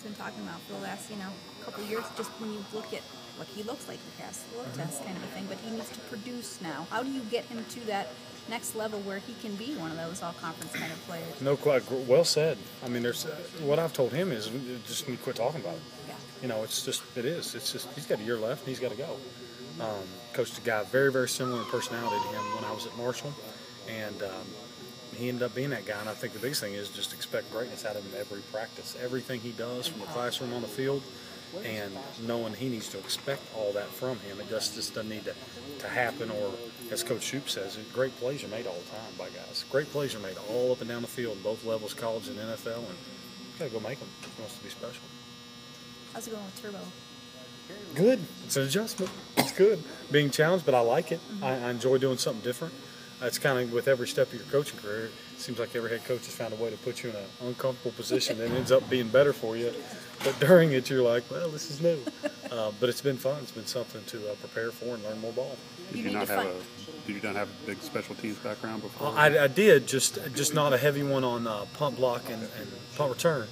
been talking about for the last, couple of years, just when you look at what he looks like in past look test kind of a thing, but he needs to produce now. How do you get him to that next level where he can be one of those all-conference kind of players? No, quite well said. I mean, there's what I've told him is just need to quit talking about it. Yeah. It's just he's got a year left and he's got to go. Coached a guy very, very similar in personality to him when I was at Marshall, and he ended up being that guy. And I think the biggest thing is just expect greatness out of him every practice, everything he does from the classroom on the field, and knowing he needs to expect all that from him. It just doesn't need to happen, or as Coach Shoup says, great plays are made all the time by guys. Great plays are made all up and down the field, both levels, college and NFL, and you got to go make them if he wants to be special. How's it going with Turbo? Good. It's an adjustment. It's good. Being challenged, but I like it. I enjoy doing something different. It's kind of with every step of your coaching career. It seems like every head coach has found a way to put you in an uncomfortable position that ends up being better for you. But during it, you're like, well, this is new. But it's been fun. It's been something to prepare for and learn more ball. Did you not have a big special teams background before? I did, just not a heavy one on punt block and punt return.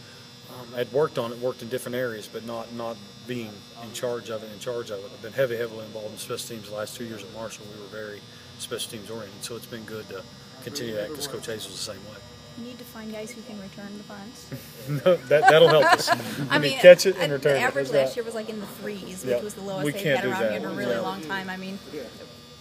I'd worked in different areas, but not being in charge of it. I've been heavily involved in special teams the last 2 years at Marshall. We were very special teams oriented, so it's been good to continue that because Coach Hayes was the same way. You need to find guys who can return the punts. No, that'll help us. I mean, catch it and return it. The average last year was like in the threes, which was the lowest they've had around here in a really long time. I mean,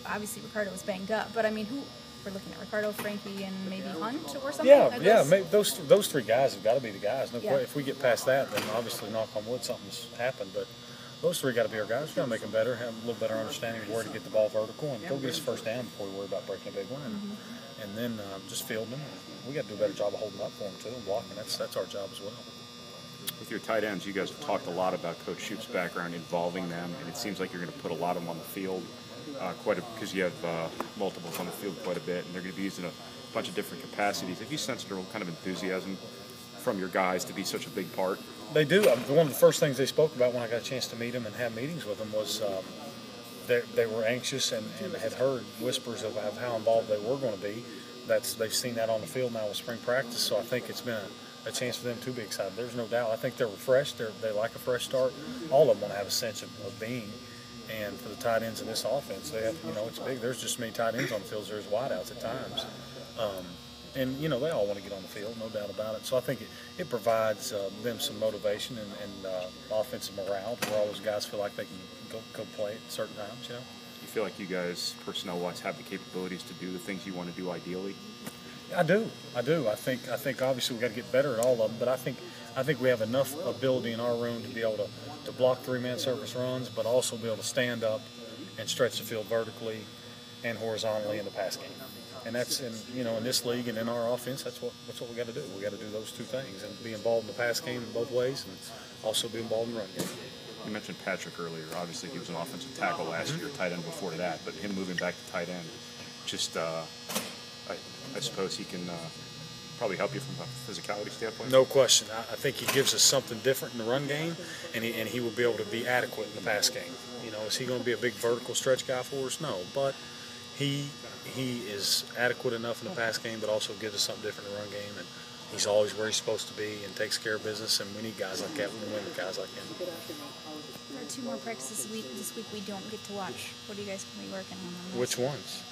obviously Ricardo was banged up, but I mean, who we're looking at? Ricardo, Frankie, and maybe Hunt or something? Yeah. Maybe those three guys have got to be the guys. No question. If we get past that, then obviously, knock on wood, something's happened. But those three got to be our guys. We've got to make them better, have a little better understanding of where to get the ball vertical, and go get us first down before we worry about breaking a big one. And then just field them. We got to do a better job of holding up for them too and blocking. That's our job as well. With your tight ends, you guys have talked a lot about Coach Shoup's background involving them, and it seems like you're going to put a lot of them on the field because you have multiples on the field quite a bit, and they're going to be used in a bunch of different capacities. Have you sensed a real kind of enthusiasm from your guys to be such a big part? They do. One of the first things they spoke about when I got a chance to meet them and have meetings with them was they were anxious and had heard whispers of how involved they were going to be. They've seen that on the field now with spring practice, so I think it's been a chance for them to be excited. There's no doubt. I think they're refreshed. They like a fresh start. All of them want to have a sense of being. And for the tight ends in this offense, they have, it's big. There's just as many tight ends on the field as there's wideouts at times. And they all want to get on the field, no doubt about it. So I think it provides them some motivation and offensive morale to where all those guys feel like they can go play at certain times, You feel like you guys, personnel-wise, have the capabilities to do the things you want to do ideally? I do. I think obviously we got to get better at all of them, but I think we have enough ability in our room to be able to block three-man surface runs, but also be able to stand up and stretch the field vertically and horizontally in the pass game. And that's in this league and in our offense. That's what we got to do. We got to do those two things and be involved in the pass game in both ways, and also be involved in the run game. You mentioned Patrick earlier. Obviously, he was an offensive tackle last year, tight end before that. But him moving back to tight end, just I suppose he can probably help you from a physicality standpoint. No question. I think he gives us something different in the run game, and he will be able to be adequate in the pass game. Is he going to be a big vertical stretch guy for us? No, but he is adequate enough in the pass game, but also gives us something different in the run game, and he's always where he's supposed to be and takes care of business, and we need guys like that. We win with guys like him. There are 2 more practices this week we don't get to watch. What are you guys going to be working on? Which ones?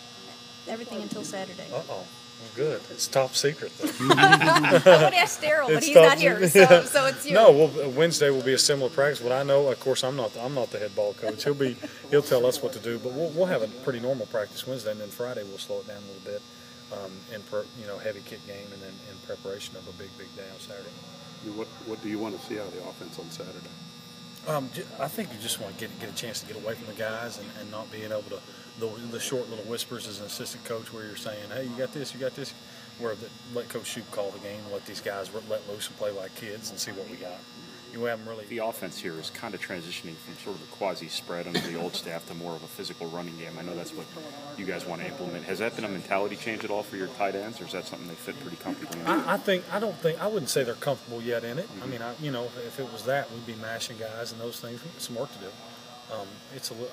Everything until Saturday. Uh-oh. Well, good. It's top secret, though. I would ask Daryl, but he's not here, so it's you. No, Wednesday will be a similar practice. What I know, of course, I'm not the head ball coach. He'll tell us what to do, but we'll have a pretty normal practice Wednesday, and then Friday we'll slow it down a little bit in heavy kick game, and then in preparation of a big day on Saturday. What do you want to see out of the offense on Saturday? I think you just want to get a chance to get away from the guys and not being able to the short little whispers as an assistant coach where you're saying, hey, you got this, where let Coach Shoup call the game and let these guys let loose and play like kids and see what we got. You haven't really. The offense here is kind of transitioning from sort of a quasi-spread under the old staff to more of a physical running game. I know that's what you guys want to implement. Has that been a mentality change at all for your tight ends, or is that something they fit pretty comfortably in? I wouldn't say they're comfortable yet in it. I mean, if it was that, we'd be mashing guys and those things. We've got some work to do.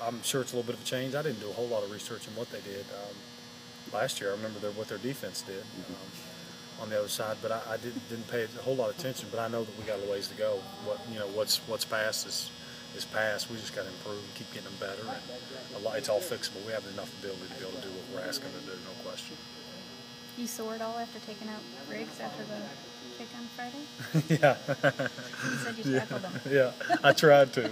I'm sure it's a little bit of a change. I didn't do a whole lot of research on what they did last year. I remember what their defense did. on the other side, but I didn't pay a whole lot of attention. But I know that we got a ways to go. What's past is past. We just got to improve and keep getting them better. And it's all fixable. We have enough ability to be able to do what we're asking to do, no question. You sore at all after taking out Briggs after the kick on Friday? Yeah. You said you tackled him. Yeah, I tried to.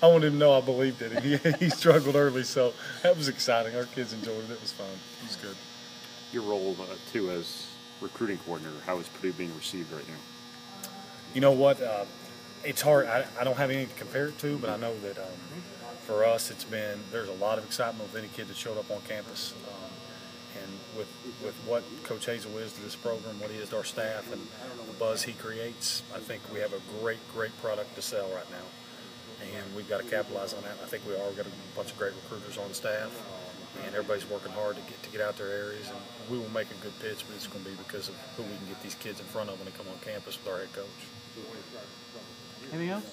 I wanted him to know I believed in him. He struggled early, so that was exciting. Our kids enjoyed it. It was fun. It was good. Your role, too, as recruiting coordinator, how is Purdue being received right now? You know what? It's hard. I don't have anything to compare it to, but I know that for us, there's a lot of excitement with any kid that showed up on campus. And with what Coach Hazel is to this program, what he is to our staff, and the buzz he creates, I think we have a great product to sell right now. And we've got to capitalize on that. I think we are. We've got a bunch of great recruiters on staff, and everybody's working hard to get out their areas. And we will make a good pitch, but it's going to be because of who we can get these kids in front of when they come on campus with our head coach. Anything else?